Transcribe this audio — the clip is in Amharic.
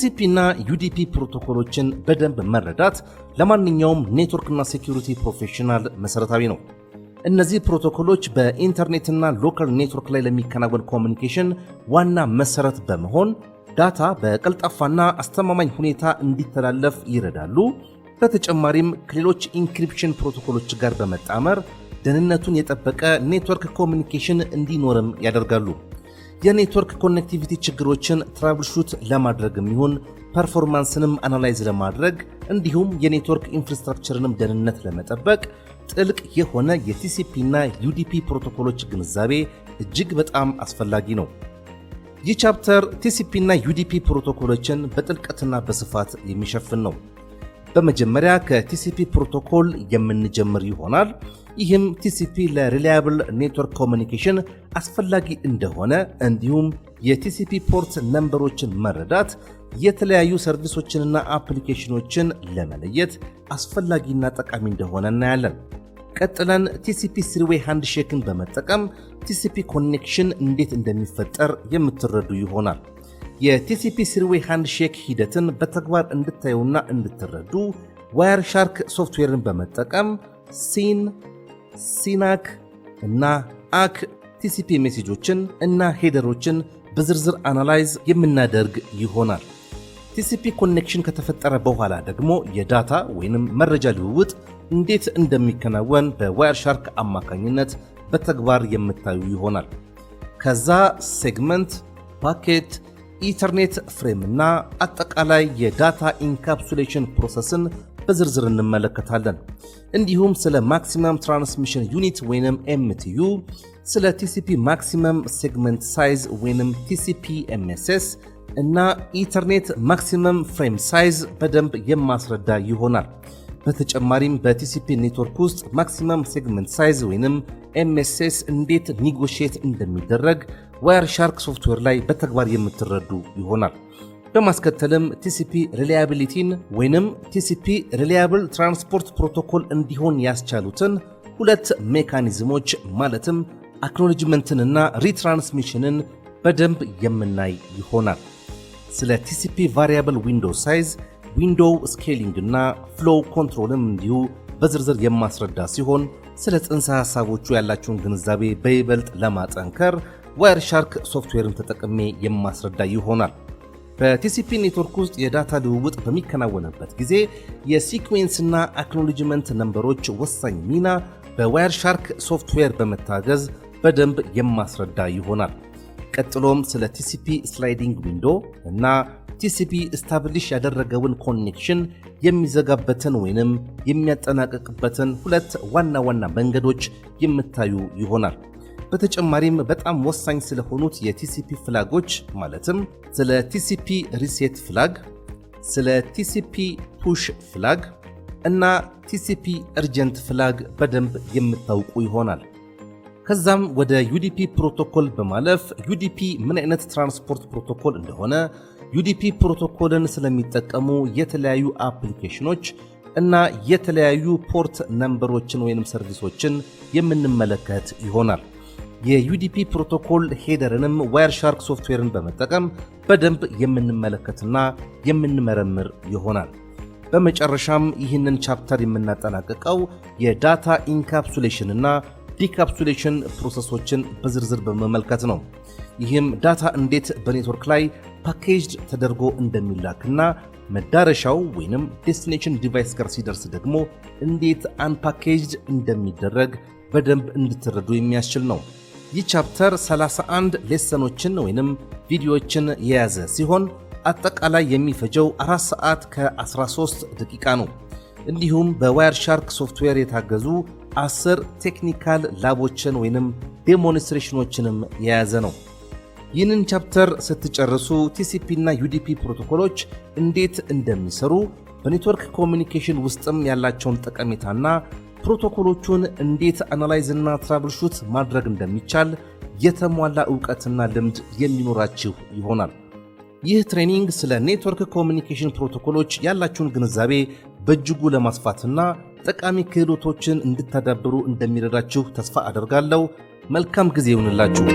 ቲሲፒ እና ዩዲፒ ፕሮቶኮሎችን በደንብ መረዳት ለማንኛውም ኔትወርክና ሴኩሪቲ ፕሮፌሽናል መሰረታዊ ነው። እነዚህ ፕሮቶኮሎች በኢንተርኔትና ሎካል ኔትወርክ ላይ ለሚከናወን ኮሚኒኬሽን ዋና መሰረት በመሆን ዳታ በቀልጣፋና አስተማማኝ ሁኔታ እንዲተላለፍ ይረዳሉ። በተጨማሪም ከሌሎች ኢንክሪፕሽን ፕሮቶኮሎች ጋር በመጣመር ደህንነቱን የጠበቀ ኔትወርክ ኮሚኒኬሽን እንዲኖርም ያደርጋሉ። የኔትወርክ ኮኔክቲቪቲ ችግሮችን ትራብልሹት ለማድረግም ይሁን ፐርፎርማንስንም አናላይዝ ለማድረግ እንዲሁም የኔትወርክ ኢንፍራስትራክቸርንም ደህንነት ለመጠበቅ ጥልቅ የሆነ የቲሲፒ እና ዩዲፒ ፕሮቶኮሎች ግንዛቤ እጅግ በጣም አስፈላጊ ነው። ይህ ቻፕተር ቲሲፒ እና ዩዲፒ ፕሮቶኮሎችን በጥልቀትና በስፋት የሚሸፍን ነው። በመጀመሪያ ከቲሲፒ ፕሮቶኮል የምንጀምር ይሆናል። ይህም ቲሲፒ ለሪላያብል ኔትወርክ ኮሚኒኬሽን አስፈላጊ እንደሆነ እንዲሁም የቲሲፒ ፖርት ነምበሮችን መረዳት የተለያዩ ሰርቪሶችንና አፕሊኬሽኖችን ለመለየት አስፈላጊና ጠቃሚ እንደሆነ እናያለን። ቀጥለን ቲሲፒ ስሪዌይ ሃንድሼክን በመጠቀም ቲሲፒ ኮኔክሽን እንዴት እንደሚፈጠር የምትረዱ ይሆናል። የቲሲፒ ስሪዌይ ሃንድሼክ ሂደትን በተግባር እንድታዩና እንድትረዱ ዋየርሻርክ ሶፍትዌርን በመጠቀም ሲን፣ ሲናክ እና አክ ቲሲፒ ሜሴጆችን እና ሄደሮችን በዝርዝር አናላይዝ የምናደርግ ይሆናል። ቲሲፒ ኮኔክሽን ከተፈጠረ በኋላ ደግሞ የዳታ ወይንም መረጃ ልውውጥ እንዴት እንደሚከናወን በዋየርሻርክ አማካኝነት በተግባር የምታዩ ይሆናል። ከዛ ሴግመንት፣ ፓኬት፣ ኢተርኔት ፍሬም እና አጠቃላይ የዳታ ኢንካፕሱሌሽን ፕሮሰስን በዝርዝር እንመለከታለን። እንዲሁም ስለ ማክሲመም ትራንስሚሽን ዩኒት ወይንም ኤምቲዩ፣ ስለ ቲሲፒ ማክሲመም ሴግመንት ሳይዝ ወይንም ቲሲፒ ኤምኤስኤስ እና ኢተርኔት ማክሲመም ፍሬም ሳይዝ በደንብ የማስረዳ ይሆናል። በተጨማሪም በቲሲፒ ኔትወርክ ውስጥ ማክሲመም ሴግመንት ሳይዝ ወይንም ኤምኤስኤስ እንዴት ኒጎሺየት እንደሚደረግ ዋየርሻርክ ሶፍትዌር ላይ በተግባር የምትረዱ ይሆናል። በማስከተልም ቲሲፒ ሪላያቢሊቲን ወይንም ቲሲፒ ሪላያብል ትራንስፖርት ፕሮቶኮል እንዲሆን ያስቻሉትን ሁለት ሜካኒዝሞች ማለትም አክኖሌጅመንትንና ሪትራንስሚሽንን በደንብ የምናይ ይሆናል። ስለ ቲሲፒ ቫሪያብል ዊንዶው ሳይዝ፣ ዊንዶው ስኬሊንግ እና ፍሎው ኮንትሮልም እንዲሁ በዝርዝር የማስረዳ ሲሆን ስለ ጽንሰ ሐሳቦቹ ያላችሁን ግንዛቤ በይበልጥ ለማጠንከር ዋየርሻርክ ሶፍትዌርን ተጠቅሜ የማስረዳ ይሆናል። በቲሲፒ ኔትወርክ ውስጥ የዳታ ልውውጥ በሚከናወንበት ጊዜ የሲኩዌንስና አክኖሌጅመንት ነምበሮች ወሳኝ ሚና በዋየርሻርክ ሶፍትዌር በመታገዝ በደንብ የማስረዳ ይሆናል። ቀጥሎም ስለ ቲሲፒ ስላይዲንግ ዊንዶ እና ቲሲፒ ስታብሊሽ ያደረገውን ኮኔክሽን የሚዘጋበትን ወይንም የሚያጠናቅቅበትን ሁለት ዋና ዋና መንገዶች የምታዩ ይሆናል። በተጨማሪም በጣም ወሳኝ ስለሆኑት የቲሲፒ ፍላጎች ማለትም ስለ ቲሲፒ ሪሴት ፍላግ፣ ስለ ቲሲፒ ፑሽ ፍላግ እና ቲሲፒ እርጀንት ፍላግ በደንብ የምታውቁ ይሆናል። ከዛም ወደ ዩዲፒ ፕሮቶኮል በማለፍ ዩዲፒ ምን አይነት ትራንስፖርት ፕሮቶኮል እንደሆነ፣ ዩዲፒ ፕሮቶኮልን ስለሚጠቀሙ የተለያዩ አፕሊኬሽኖች እና የተለያዩ ፖርት ነምበሮችን ወይንም ሰርቪሶችን የምንመለከት ይሆናል። የዩዲፒ ፕሮቶኮል ሄደርንም ዋየርሻርክ ሶፍትዌርን በመጠቀም በደንብ የምንመለከትና የምንመረምር ይሆናል። በመጨረሻም ይህንን ቻፕተር የምናጠናቀቀው የዳታ ኢንካፕሱሌሽን እና ዲካፕሱሌሽን ፕሮሰሶችን በዝርዝር በመመልከት ነው። ይህም ዳታ እንዴት በኔትወርክ ላይ ፓኬጅድ ተደርጎ እንደሚላክና መዳረሻው ወይንም ዴስቲኔሽን ዲቫይስ ጋር ሲደርስ ደግሞ እንዴት አንፓኬጅድ እንደሚደረግ በደንብ እንድትረዱ የሚያስችል ነው። ይህ ቻፕተር 31 ሌሰኖችን ወይንም ቪዲዮዎችን የያዘ ሲሆን አጠቃላይ የሚፈጀው 4 ሰዓት ከ13 ደቂቃ ነው። እንዲሁም በዋየርሻርክ ሶፍትዌር የታገዙ 10 ቴክኒካል ላቦችን ወይንም ዴሞንስትሬሽኖችንም የያዘ ነው። ይህንን ቻፕተር ስትጨርሱ ቲሲፒ እና ዩዲፒ ፕሮቶኮሎች እንዴት እንደሚሰሩ፣ በኔትወርክ ኮሚኒኬሽን ውስጥም ያላቸውን ጠቀሜታና ፕሮቶኮሎቹን እንዴት አናላይዝ እና ትራብልሹት ማድረግ እንደሚቻል የተሟላ ዕውቀትና ልምድ የሚኖራችሁ ይሆናል። ይህ ትሬኒንግ ስለ ኔትወርክ ኮሚኒኬሽን ፕሮቶኮሎች ያላችሁን ግንዛቤ በእጅጉ ለማስፋትና ጠቃሚ ክህሎቶችን እንድታዳብሩ እንደሚረዳችሁ ተስፋ አደርጋለሁ። መልካም ጊዜ ይሁንላችሁ።